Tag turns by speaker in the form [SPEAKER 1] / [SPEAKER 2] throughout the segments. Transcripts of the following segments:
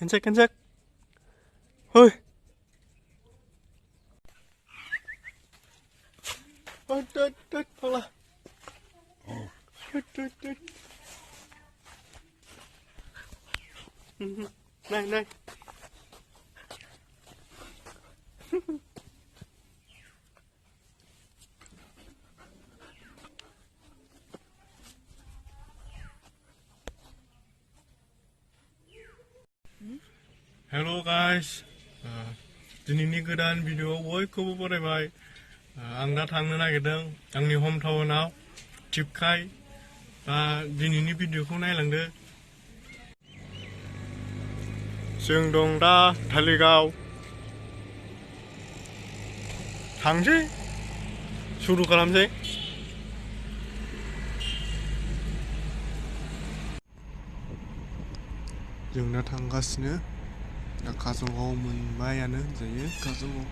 [SPEAKER 1] Handshake. Ôi. Ôi, chết, thật là. Chết. Này. Hello guys, दिनैनि गोदान भिडिअ'आव बयखौबो बरायबाय। आं दा थांनो नागिरदों आंनि हम टाउनाव टिपकाय। दिनैनि भिडिअ'खौ नायलांदो। जों दं दा धालिगाव। थांसै सुरु खालामसै। जों दा थांगासिनो। दा काजलगाव मोनबायानो होनजायो। काजलगाव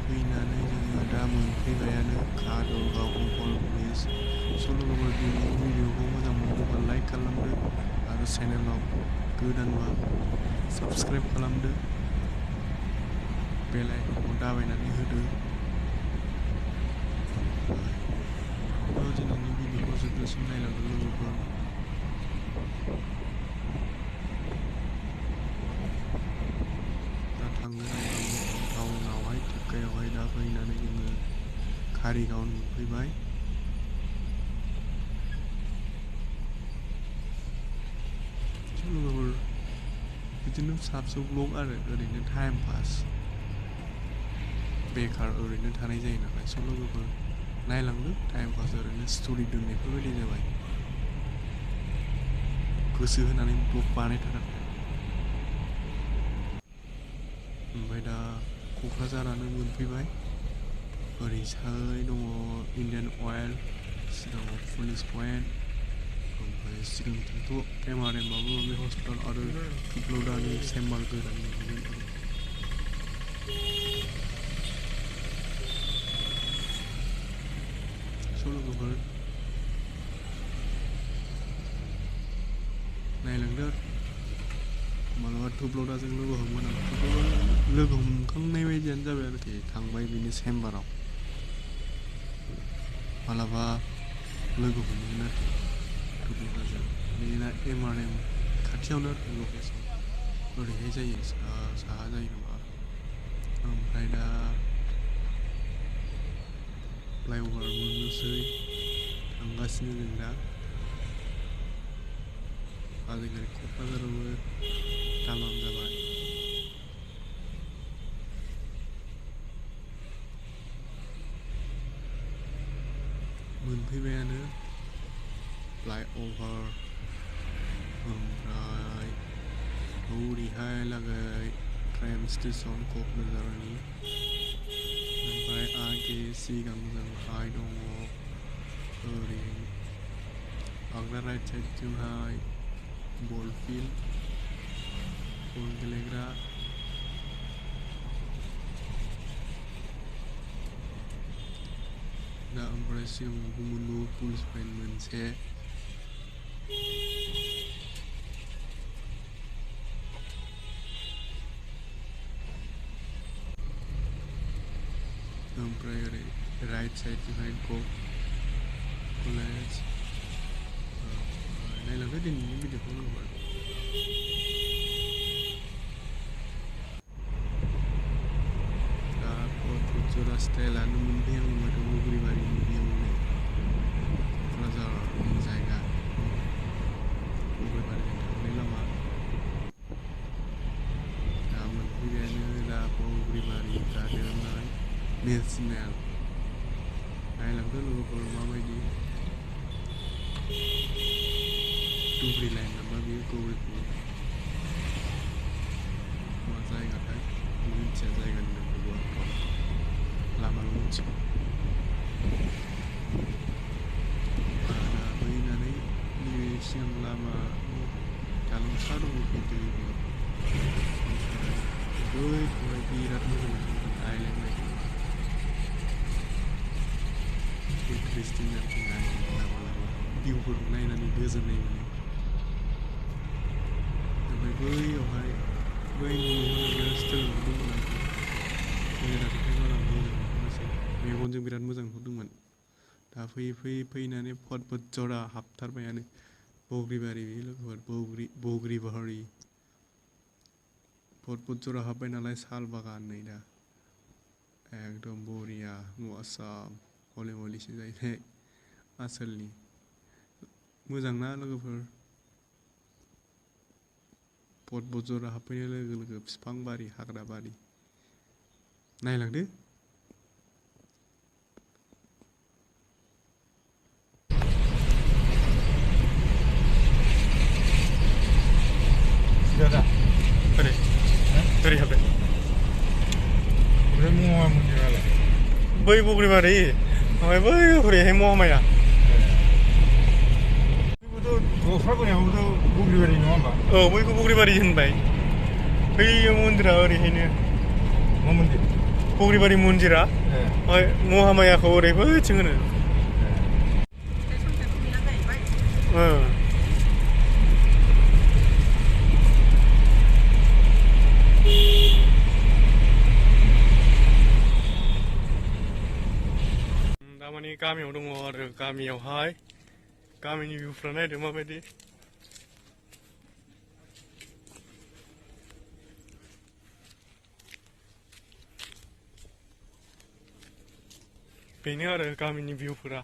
[SPEAKER 1] फैनानै जोङो दा मोनफैबायानो काजलगाव अंकल ब्रिज। सल'बाबो दिनैनि भिडिअ'खौ मोजां मोनोबा लाइक खालामदो आरो चेनेलाव गोदानबा साबस्क्राइब खालामदो। बेल आइकनखौ दाबायनानै होदो। दिनैनि भिडिअ'खौ जोबजासिम नायलांदो लोगोफोर। दा थांनो नागिरदों टाउनावहाय टिपकायावहाय। दा फैनानै जोङो कारिगाव मोनफैबाय। लोगोफोर बिदिनो फिसा फिसौ ब्लग आरो ओरैनो टाइम पास। बेकार ओरैनो थानाय जायो नालाय। स' लोगोफोर नायलांदो टाइम पास ओरैनो स्ट'रि दोननायफोरबायदि जाबाय। गोसो होनानै ब्लग बानायथाराखै। ओमफ्राय दा क'क्राझारानो मोनफैबाय। ओरैजाय दङ इन्डियान अइल, सिगाङाव पुलिस पइन्ट, ओमफ्राय सिगांथिंथ' MRN माबा माबि हस्पिटाल आरो टुप्ल'डानि चेम्बार गोदान मोनगोन आरो। स' लोगोफोर नायलांदो आरो। मालाबा टुप्ल'डाजों लोगो हमगोन आं। लोगो हमखांनाय बायदियानो जाबाय आरोखि। थांबाय बिनि चेम्बाराव। मालाबा लोगो हमगोन आरोखि टुप्ल'डाजों। बेना MRN खाथियावनो आरोखि लकेसन। ओरैहाय जायो साहा जायो नामा। ओमफ्राय दा फ्लाइअभार मोननोसै थांगासिनो जों दा। आजिखालि क'क्राझारावबो दामाम जाबाय। मोनफैबायानो फ्लाइअभार। ओमफ्राय ओरैहाय लागै ट्रेन स्टेसन क'क्राझारनि। ओमफ्राय आगे सिगांजोंहाय दङ ओरै आग्रा राइट साइडजोंहाय बल फिल्ड, बल गेलेग्रा। दा ओमफ्राय सिगाङाव गुमुलुग पुलिस पइन्ट मोनसे। ओमफ्राय ओरै राइट साइडजोंहाय कलेज। नायलांदो दिनैनि भिडिअ'खौ लोगोफोर। दा फट'जरा स्टाइलानो मोनफैहां माथो बग्रिबारि मोनफैहांनो। क'क्राझारनि जायगा बग्रिबारिजों थांनाय लामा। दा मोनफैबायानो दा बग्रिबारि गार्डेन नेसनेल। नायलांदो लोगोफोर माबायदि। धुब्रि लाइन नामा बेयो गौरिपुर मा जायगाथाय मिथिया जायगानि नामखौबो आंथ' लामाल' मिथिगौ। दा फैनानै नैबे सिगां लामा दालां सा दङ गिदिरनो। ओमफ्राय बै बिराद मोजां मोजां आइलेण्ड बायदि इन्टारेस्टिं आरोखि नायनो लामा भिउफोरखौ नायनानै गोजोननाय मोनो ओमफ्राय बैयावहाय बै नुहरनाय स्टिल नुदोंमोन आंखौ केमेरानिफ्राय बारा मोजां नुहुरासै मेगनजों बिराद मोजां नुहुरदोंमोन दा फैयै फैनानै फट जरा हाबथारबायानो बग्रिबारि लोगोफोर बग्रिबारि फट जरा हाबबाय नालाय साल बागान नै दा एकदम बरिया मसाम हले मलिसो जाहैबाय आसोलनि मोजां ना लोगोफोर फट जरा हाबफैनाय लोगो लोगो बिफां बारि हाग्रा बारि नायलांदो
[SPEAKER 2] Sudah.
[SPEAKER 1] Dari HP.
[SPEAKER 2] Udah mau mungkin lah.
[SPEAKER 1] बै बग्रिबारि ओमफ्राय बै हरैहाय महामाया
[SPEAKER 2] बेखौथ' गस्लाबोनायावथ' बग्रिबारि नङा होमबा?
[SPEAKER 1] औ बैखौ बग्रिबारि होनबाय बैयो मन्दिरा ओरैहायनो
[SPEAKER 2] मा मन्दिर?
[SPEAKER 1] बग्रिबारि मन्दिरा ओमफ्राय महामायाखौ ओरै बैथिं होनो दामानि गामियाव दङ आरो गामियावहाय गामिनि भिउफ्रा नायदो माबायदि बेनो आरो गामिनि भिउफोरा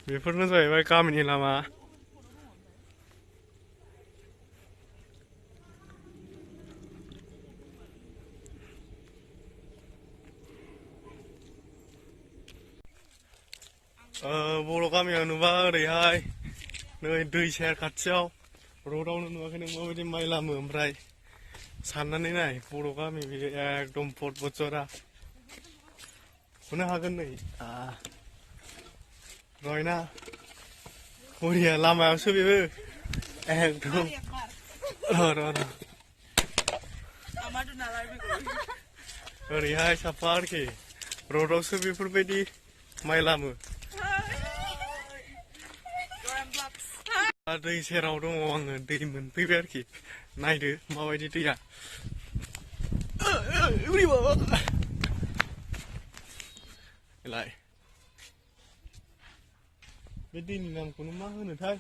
[SPEAKER 1] बेफोरनो जाहैबाय गामिनि लामा बर' गामियाव नुबा ओरैहाय नै दै सेर खाथियाव र'डआवनो नुवाखै नों माबायदि माइ लामो ओमफ्राय साननानै नाय बर' गामि बे एकदम फट जरा नुनो हागोन नै रयना बरिया लामायावसो बेबो एकदम र' ओरैहाय साफा आरोखि र'डआवसो बेफोरबायदि माइ लामो दै सेराव दङ आङो दै मोनफैबाय आरोखि नायदो माबायदि दैया लाय बे दैनि नामखौनो मा होनोथाय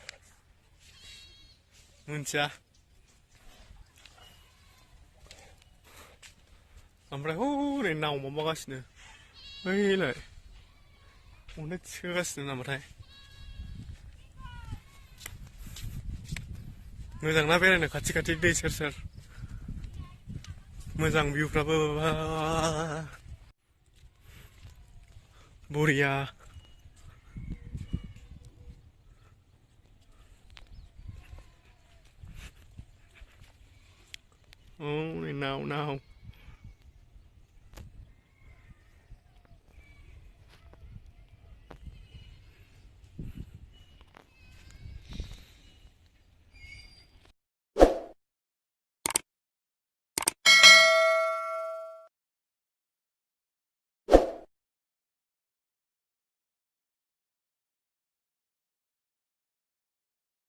[SPEAKER 1] मोनथिया ओमफ्राय हरै नाव माबागासिनो बैलाय अनेक थिखोगासिनो नामाथाय मोजां ना बेरायनो खाथि खाथि दै सेर सेर मोजां भिउफ्राबो बरिया Oh, now.